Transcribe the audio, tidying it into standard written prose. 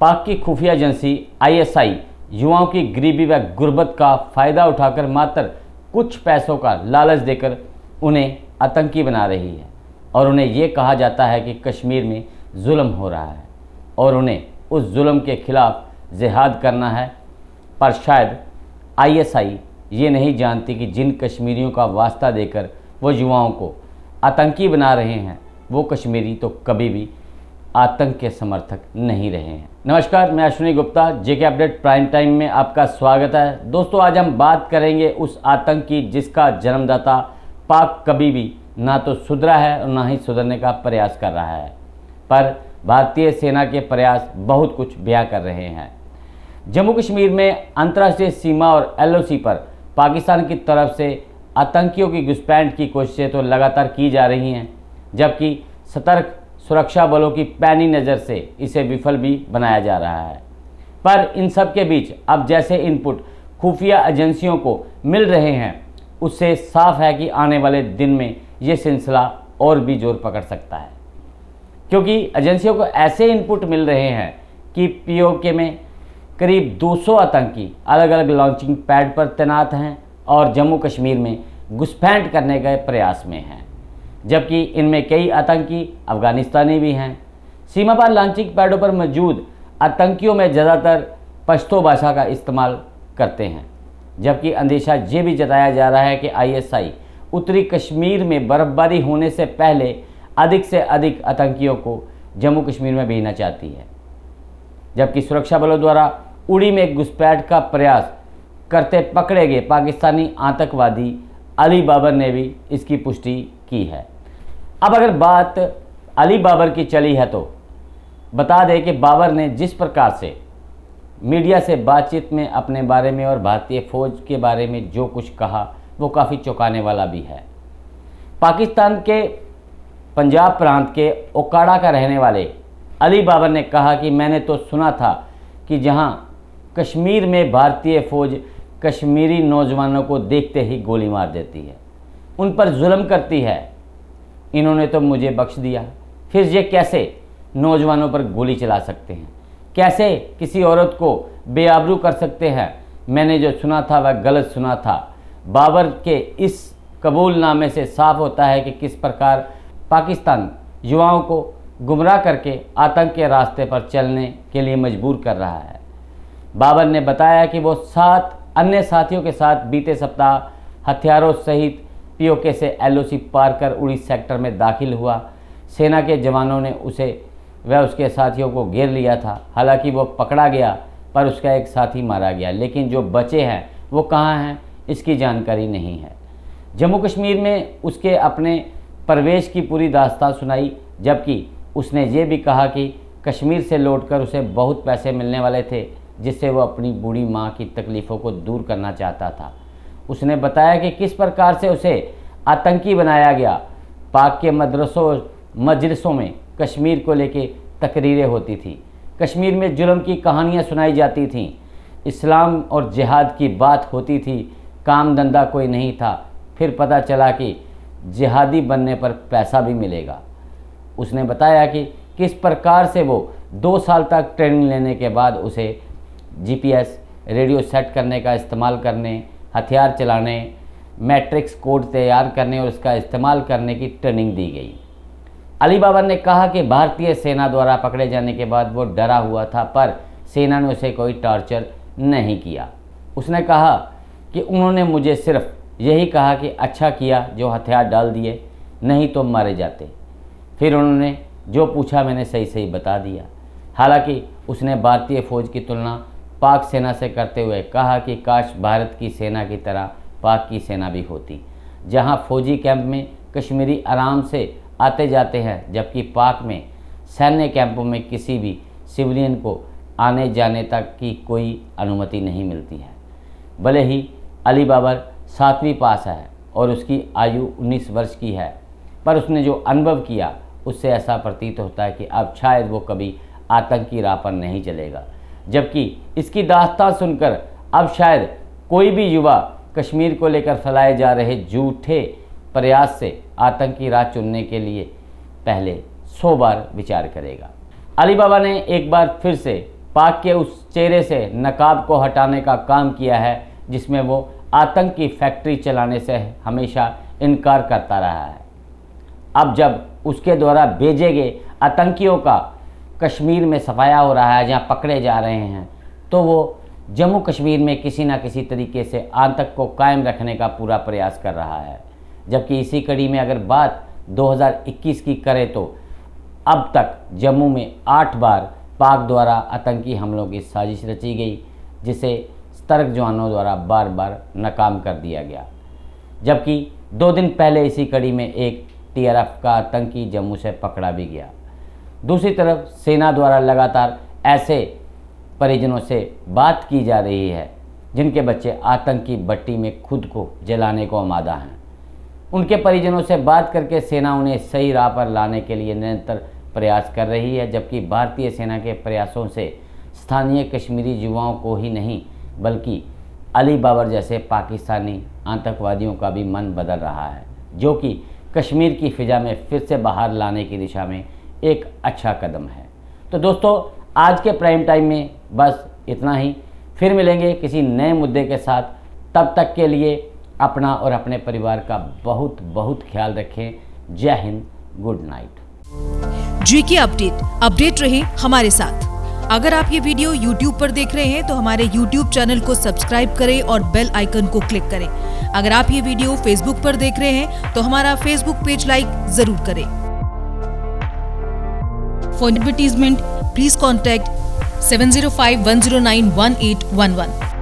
पाक की खुफिया एजेंसी आईएसआई युवाओं की गरीबी व गुर्बत का फ़ायदा उठाकर मात्र कुछ पैसों का लालच देकर उन्हें आतंकी बना रही है और उन्हें ये कहा जाता है कि कश्मीर में जुल्म हो रहा है और उन्हें उस जुल्म के खिलाफ जिहाद करना है। पर शायद आईएसआई ये नहीं जानती कि जिन कश्मीरियों का वास्ता देकर वो युवाओं को आतंकी बना रहे हैं वो कश्मीरी तो कभी भी आतंक के समर्थक नहीं रहे हैं। नमस्कार, मैं अश्विनी गुप्ता, जेके अपडेट प्राइम टाइम में आपका स्वागत है। दोस्तों, आज हम बात करेंगे उस आतंक की जिसका जन्मदाता पाक कभी भी ना तो सुधरा है और ना ही सुधरने का प्रयास कर रहा है, पर भारतीय सेना के प्रयास बहुत कुछ बयां कर रहे हैं। जम्मू कश्मीर में अंतर्राष्ट्रीय सीमा और एलओसी पर पाकिस्तान की तरफ से आतंकियों की घुसपैठ की कोशिशें तो लगातार की जा रही हैं, जबकि सतर्क सुरक्षा बलों की पैनी नज़र से इसे विफल भी बनाया जा रहा है। पर इन सब के बीच अब जैसे इनपुट खुफिया एजेंसियों को मिल रहे हैं, उससे साफ है कि आने वाले दिन में ये सिलसिला और भी जोर पकड़ सकता है, क्योंकि एजेंसियों को ऐसे इनपुट मिल रहे हैं कि पीओके में करीब 200 आतंकी अलग अलग लॉन्चिंग पैड पर तैनात हैं और जम्मू कश्मीर में घुसपैठ करने के प्रयास में हैं, जबकि इनमें कई आतंकी अफगानिस्तानी भी हैं। सीमा पार लॉन्चिंग पैडों पर मौजूद आतंकियों में ज़्यादातर पश्तो भाषा का इस्तेमाल करते हैं, जबकि अंदेशा ये भी जताया जा रहा है कि आईएसआई उत्तरी कश्मीर में बर्फबारी होने से पहले अधिक से अधिक आतंकियों को जम्मू कश्मीर में भेजना चाहती है। जबकि सुरक्षा बलों द्वारा उड़ी में घुसपैठ का प्रयास करते पकड़े गए पाकिस्तानी आतंकवादी अली बाबर ने भी इसकी पुष्टि की है। अब अगर बात अली बाबर की चली है तो बता दें कि बाबर ने जिस प्रकार से मीडिया से बातचीत में अपने बारे में और भारतीय फ़ौज के बारे में जो कुछ कहा वो काफ़ी चौंकाने वाला भी है। पाकिस्तान के पंजाब प्रांत के ओकाड़ा का रहने वाले अली बाबर ने कहा कि मैंने तो सुना था कि जहां कश्मीर में भारतीय फ़ौज कश्मीरी नौजवानों को देखते ही गोली मार देती है, उन पर जुल्म करती है, इन्होंने तो मुझे बख्श दिया, फिर ये कैसे नौजवानों पर गोली चला सकते हैं, कैसे किसी औरत को बेआबरू कर सकते हैं। मैंने जो सुना था वह गलत सुना था। बाबर के इस कबूलनामे से साफ होता है कि किस प्रकार पाकिस्तान युवाओं को गुमराह करके आतंक के रास्ते पर चलने के लिए मजबूर कर रहा है। बाबर ने बताया कि वो 7 अन्य साथियों के साथ बीते सप्ताह हथियारों सहित पीओके से एलओसी पार कर उड़ी सेक्टर में दाखिल हुआ। सेना के जवानों ने उसे व उसके साथियों को घेर लिया था। हालांकि वो पकड़ा गया पर उसका एक साथी मारा गया, लेकिन जो बचे हैं वो कहाँ हैं इसकी जानकारी नहीं है। जम्मू कश्मीर में उसके अपने प्रवेश की पूरी दास्तान सुनाई, जबकि उसने ये भी कहा कि कश्मीर से लौटकर उसे बहुत पैसे मिलने वाले थे, जिससे वो अपनी बूढ़ी माँ की तकलीफ़ों को दूर करना चाहता था। उसने बताया कि किस प्रकार से उसे आतंकी बनाया गया। पाक के मजलिसों में कश्मीर को लेके तकरीरें होती थी, कश्मीर में जुल्म की कहानियाँ सुनाई जाती थीं, इस्लाम और जिहाद की बात होती थी, काम धंधा कोई नहीं था। फिर पता चला कि जिहादी बनने पर पैसा भी मिलेगा। उसने बताया कि किस प्रकार से वो 2 साल तक ट्रेनिंग लेने के बाद उसे जीपीएस, रेडियो सेट करने का इस्तेमाल करने, हथियार चलाने, मैट्रिक्स कोड तैयार करने और उसका इस्तेमाल करने की ट्रेनिंग दी गई। अली बाबर ने कहा कि भारतीय सेना द्वारा पकड़े जाने के बाद वो डरा हुआ था, पर सेना ने उसे कोई टॉर्चर नहीं किया। उसने कहा कि उन्होंने मुझे सिर्फ यही कहा कि अच्छा किया जो हथियार डाल दिए, नहीं तो मारे जाते। फिर उन्होंने जो पूछा मैंने सही सही बता दिया। हालांकि उसने भारतीय फ़ौज की तुलना पाक सेना से करते हुए कहा कि काश भारत की सेना की तरह पाक की सेना भी होती, जहां फ़ौजी कैंप में कश्मीरी आराम से आते जाते हैं, जबकि पाक में सैन्य कैंपों में किसी भी सिविलियन को आने जाने तक की कोई अनुमति नहीं मिलती है। भले ही अली बाबर 7वीं पास है और उसकी आयु 19 वर्ष की है, पर उसने जो अनुभव किया उससे ऐसा प्रतीत होता है कि अब शायद वो कभी आतंकी राह पर नहीं चलेगा। जबकि इसकी दास्तान सुनकर अब शायद कोई भी युवा कश्मीर को लेकर फैलाए जा रहे झूठे प्रयास से आतंकी राह चुनने के लिए पहले 100 बार विचार करेगा। अली बाबा ने एक बार फिर से पाक के उस चेहरे से नकाब को हटाने का काम किया है जिसमें वो आतंक की फैक्ट्री चलाने से हमेशा इनकार करता रहा है। अब जब उसके द्वारा भेजे गए आतंकियों का कश्मीर में सफाया हो रहा है, जहां पकड़े जा रहे हैं, तो वो जम्मू कश्मीर में किसी न किसी तरीके से आतंक को कायम रखने का पूरा प्रयास कर रहा है। जबकि इसी कड़ी में अगर बात 2021 की करें तो अब तक जम्मू में 8 बार पाक द्वारा आतंकी हमलों की साजिश रची गई, जिसे सतर्क जवानों द्वारा बार बार नाकाम कर दिया गया। जबकि 2 दिन पहले इसी कड़ी में एक TRF का आतंकी जम्मू से पकड़ा भी गया। दूसरी तरफ सेना द्वारा लगातार ऐसे परिजनों से बात की जा रही है जिनके बच्चे आतंकी भट्टी में खुद को जलाने को आमादा हैं। उनके परिजनों से बात करके सेना उन्हें सही राह पर लाने के लिए निरंतर प्रयास कर रही है। जबकि भारतीय सेना के प्रयासों से स्थानीय कश्मीरी युवाओं को ही नहीं बल्कि अली बाबर जैसे पाकिस्तानी आतंकवादियों का भी मन बदल रहा है, जो कि कश्मीर की फिजा में फिर से बाहर लाने की दिशा में एक अच्छा कदम है। तो दोस्तों, आज के प्राइम टाइम में बस इतना ही। फिर मिलेंगे किसी नए मुद्दे के साथ। तब तक के लिए अपना और अपने परिवार का बहुत बहुत ख्याल रखें। जय Hind, good night. GK update रहे हमारे साथ। अगर आप ये वीडियो YouTube पर देख रहे हैं तो हमारे YouTube चैनल को सब्सक्राइब करें और बेल आइकन को क्लिक करें। अगर आप ये वीडियो Facebook पर देख रहे हैं तो हमारा Facebook पेज लाइक जरूर करें। For advertisement please contact 705-109-1811।